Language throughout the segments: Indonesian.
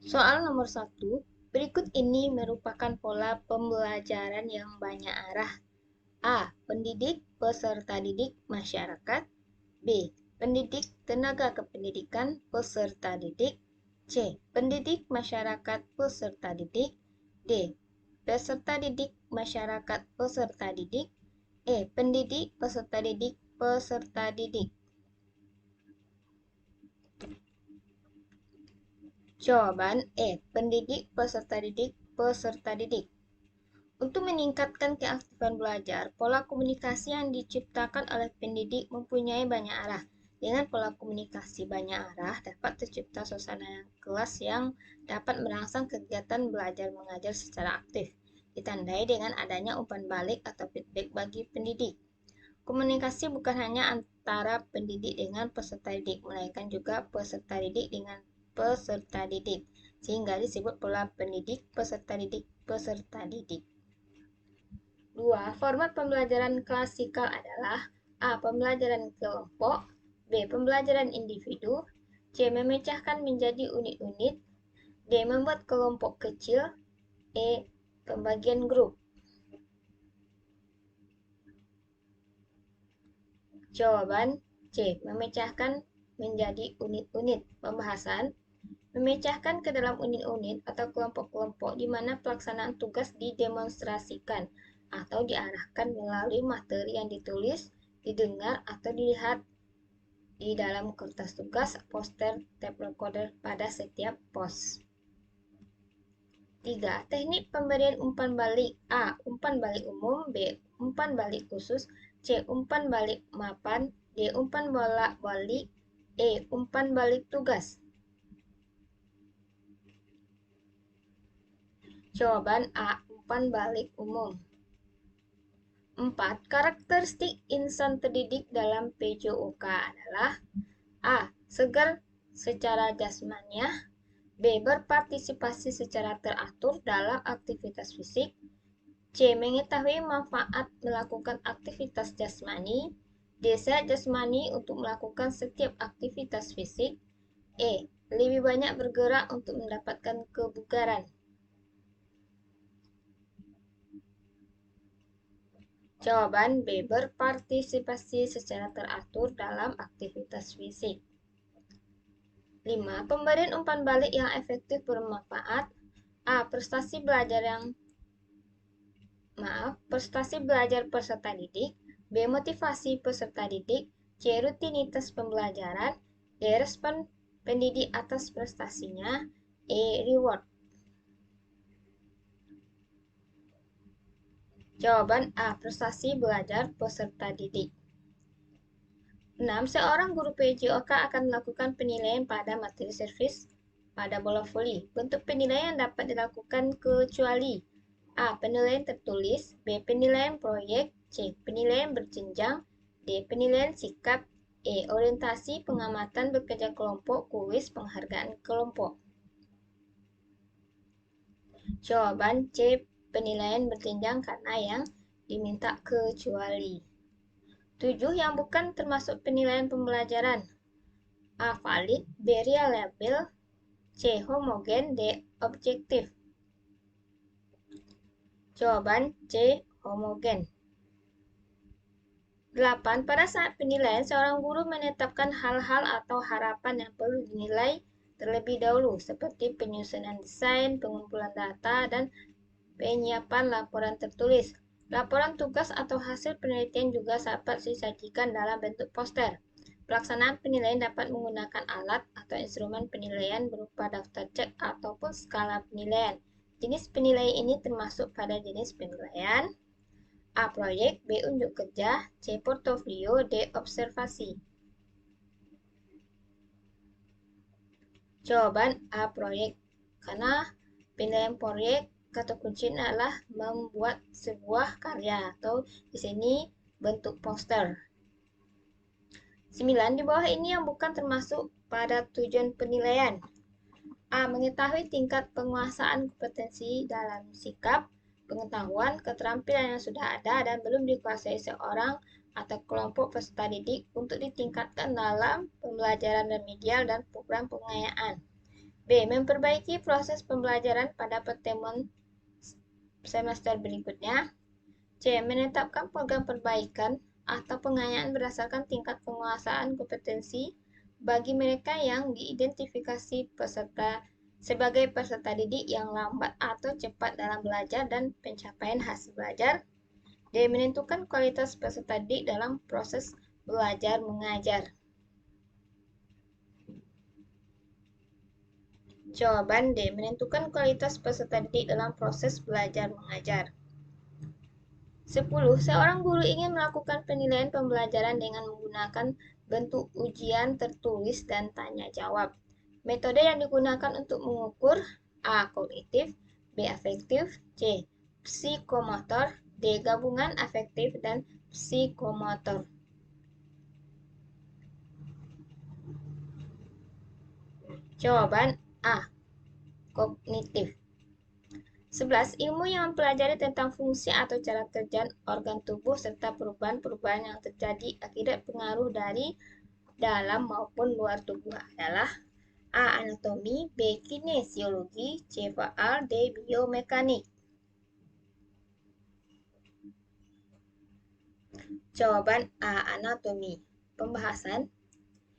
Soal nomor 1, berikut ini merupakan pola pembelajaran yang banyak arah. A. Pendidik, peserta didik, masyarakat. B. Pendidik, tenaga kependidikan, peserta didik. C. Pendidik, masyarakat, peserta didik. D. Peserta didik, masyarakat, peserta didik. E. Pendidik, peserta didik, peserta didik. Jawaban E. Pendidik, peserta didik, peserta didik. Untuk meningkatkan keaktifan belajar, pola komunikasi yang diciptakan oleh pendidik mempunyai banyak arah. Dengan pola komunikasi banyak arah, dapat tercipta suasana kelas yang dapat merangsang kegiatan belajar mengajar secara aktif, ditandai dengan adanya umpan balik atau feedback bagi pendidik. Komunikasi bukan hanya antara pendidik dengan peserta didik, melainkan juga peserta didik dengan peserta didik, sehingga disebut pola pendidik, peserta didik, peserta didik. 2. Format pembelajaran klasikal adalah A. Pembelajaran kelompok, B. Pembelajaran individu, C. Memecahkan menjadi unit-unit, D. Membuat kelompok kecil, E. Pembagian grup. Jawaban C. Memecahkan menjadi unit-unit. Pembahasan: memecahkan ke dalam unit-unit atau kelompok-kelompok di mana pelaksanaan tugas didemonstrasikan atau diarahkan melalui materi yang ditulis, didengar, atau dilihat di dalam kertas tugas, poster, tape recorder pada setiap pos. 3. Teknik pemberian umpan balik. A. Umpan balik umum, B. Umpan balik khusus, C. Umpan balik mapan, D. Umpan bola balik, E. Umpan balik tugas. Jawaban A. Umpan balik umum. 4. Karakteristik insan terdidik dalam PJOK adalah A. Segar secara jasmaniah, B. Berpartisipasi secara teratur dalam aktivitas fisik, C. Mengetahui manfaat melakukan aktivitas jasmani, D. Sehat jasmani untuk melakukan setiap aktivitas fisik, E. Lebih banyak bergerak untuk mendapatkan kebugaran. Jawaban B. Berpartisipasi secara teratur dalam aktivitas fisik. 5. Pemberian umpan balik yang efektif bermanfaat. A. Prestasi belajar peserta didik, B. Motivasi peserta didik, C. Rutinitas pembelajaran, D. Respon pendidik atas prestasinya, E. Reward. Jawaban A. Prestasi belajar peserta didik. 6. Seorang guru PJOK akan melakukan penilaian pada materi servis pada bola voli. Bentuk penilaian dapat dilakukan kecuali A. Penilaian tertulis, B. Penilaian proyek, C. Penilaian berjenjang, D. Penilaian sikap, E. Orientasi pengamatan bekerja kelompok, kuis, penghargaan kelompok. Jawaban C. Penilaian berjenjang karena yang diminta kecuali. 7. Yang bukan termasuk penilaian pembelajaran. A. Valid, B. Reliable, C. Homogen, D. Objektif. Jawaban C. Homogen. 8. Pada saat penilaian, seorang guru menetapkan hal-hal atau harapan yang perlu dinilai terlebih dahulu, seperti penyusunan desain, pengumpulan data, dan penyiapan laporan tertulis. Laporan tugas atau hasil penelitian juga dapat disajikan dalam bentuk poster. Pelaksanaan penilaian dapat menggunakan alat atau instrumen penilaian berupa daftar cek ataupun skala penilaian. Jenis penilaian ini termasuk pada jenis penilaian A. Proyek, B. Unjuk kerja, C. Portofolio, D. Observasi. Jawaban A. Proyek. Karena penilaian proyek kata kuncinya adalah membuat sebuah karya atau di sini bentuk poster. 9. Di bawah ini yang bukan termasuk pada tujuan penilaian. A. Mengetahui tingkat penguasaan kompetensi dalam sikap, pengetahuan, keterampilan yang sudah ada dan belum dikuasai seorang atau kelompok peserta didik untuk ditingkatkan dalam pembelajaran remedial dan program pengayaan. B. Memperbaiki proses pembelajaran pada pertemuan semester berikutnya. C. Menetapkan program perbaikan atau pengayaan berdasarkan tingkat penguasaan kompetensi bagi mereka yang diidentifikasi peserta sebagai peserta didik yang lambat atau cepat dalam belajar dan pencapaian hasil belajar. D. Menentukan kualitas peserta didik dalam proses belajar mengajar. Jawaban D. Menentukan kualitas peserta didik dalam proses belajar mengajar. 10. Seorang guru ingin melakukan penilaian pembelajaran dengan menggunakan bentuk ujian tertulis dan tanya jawab. Metode yang digunakan untuk mengukur A. Kognitif, B. Afektif, C. Psikomotor, D. Gabungan afektif dan psikomotor. Jawaban A. Kognitif. 11. Ilmu yang mempelajari tentang fungsi atau cara kerja organ tubuh serta perubahan-perubahan yang terjadi akibat pengaruh dari dalam maupun luar tubuh adalah A. Anatomi, B. Kinesiologi, C. Faal, D. Biomekanik. Jawaban A. Anatomi. Pembahasan.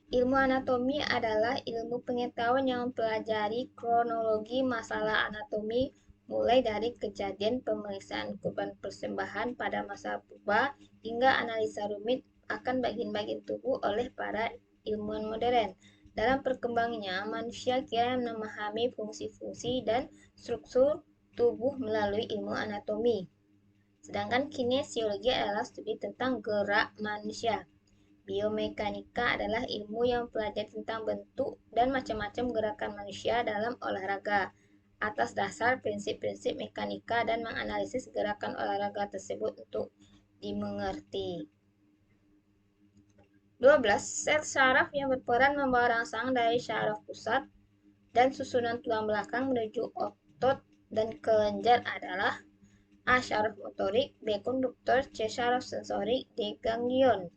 Ilmu anatomi adalah ilmu pengetahuan yang mempelajari kronologi masalah anatomi mulai dari kejadian pemeriksaan korban persembahan pada masa purba hingga analisa rumit akan bagian-bagian tubuh oleh para ilmuwan modern. Dalam perkembangannya, manusia kira memahami fungsi-fungsi dan struktur tubuh melalui ilmu anatomi. Sedangkan kinesiologi adalah studi tentang gerak manusia. Biomekanika adalah ilmu yang mempelajari tentang bentuk dan macam-macam gerakan manusia dalam olahraga atas dasar prinsip-prinsip mekanika dan menganalisis gerakan olahraga tersebut untuk dimengerti. 12. Sel saraf yang berperan membawa rangsang dari saraf pusat dan susunan tulang belakang menuju otot dan kelenjar adalah A. Saraf motorik, B. Konduktor, C. Saraf sensorik, D. Ganglion.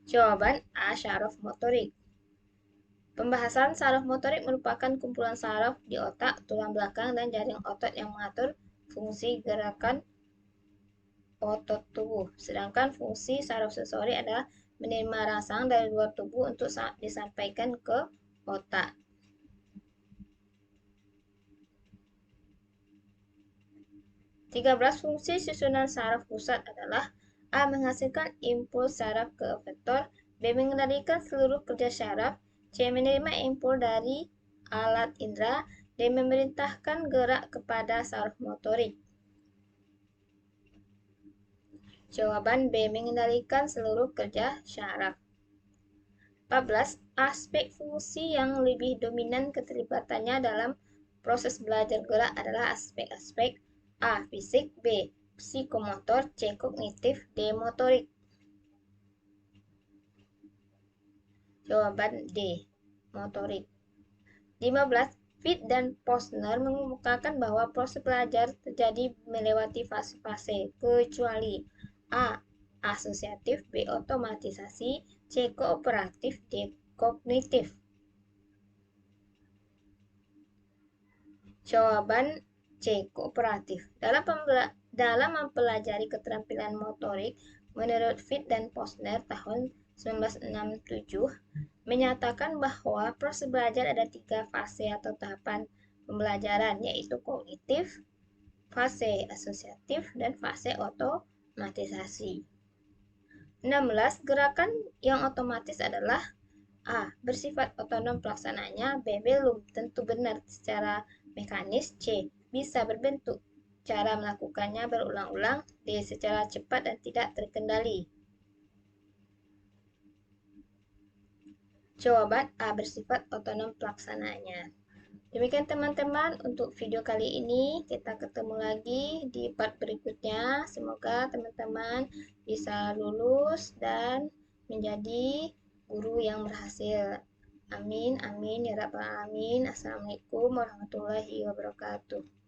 Jawaban A. Saraf motorik. Pembahasan saraf motorik merupakan kumpulan saraf di otak, tulang belakang, dan jaring otot yang mengatur fungsi gerakan otot tubuh. Sedangkan fungsi saraf sensori adalah menerima rangsang dari luar tubuh untuk disampaikan ke otak. Fungsi susunan saraf pusat adalah A. Menghasilkan impuls saraf ke efektor, B. Mengendalikan seluruh kerja saraf, C. Menerima impuls dari alat indera, D. Memerintahkan gerak kepada saraf motorik. Jawaban B. Mengendalikan seluruh kerja saraf. 14. Aspek fungsi yang lebih dominan keterlibatannya dalam proses belajar gerak adalah aspek-aspek A. Fisik, B. Psikomotor, C. Kognitif, D. Motorik. Jawaban D. Motorik. 15. Pitt dan Posner mengemukakan bahwa proses belajar terjadi melewati fase-fase kecuali A. Asosiatif, B. Otomatisasi, C. Kooperatif, D. Kognitif. Jawaban C. Kooperatif. Dalam mempelajari keterampilan motorik, menurut Pitt dan Posner tahun 1967, menyatakan bahwa proses belajar ada 3 fase atau tahapan pembelajaran, yaitu kognitif, fase asosiatif, dan fase otomatisasi. 16. Gerakan yang otomatis adalah A. Bersifat otonom pelaksananya, B. Belum tentu benar secara mekanis, C. Bisa berbentuk cara melakukannya berulang-ulang, D. Secara cepat dan tidak terkendali. Jawaban A. Bersifat otonom pelaksananya. Demikian teman-teman untuk video kali ini. Kita ketemu lagi di part berikutnya. Semoga teman-teman bisa lulus dan menjadi guru yang berhasil. Amin, amin, ya rabbal alamin. Assalamualaikum warahmatullahi wabarakatuh.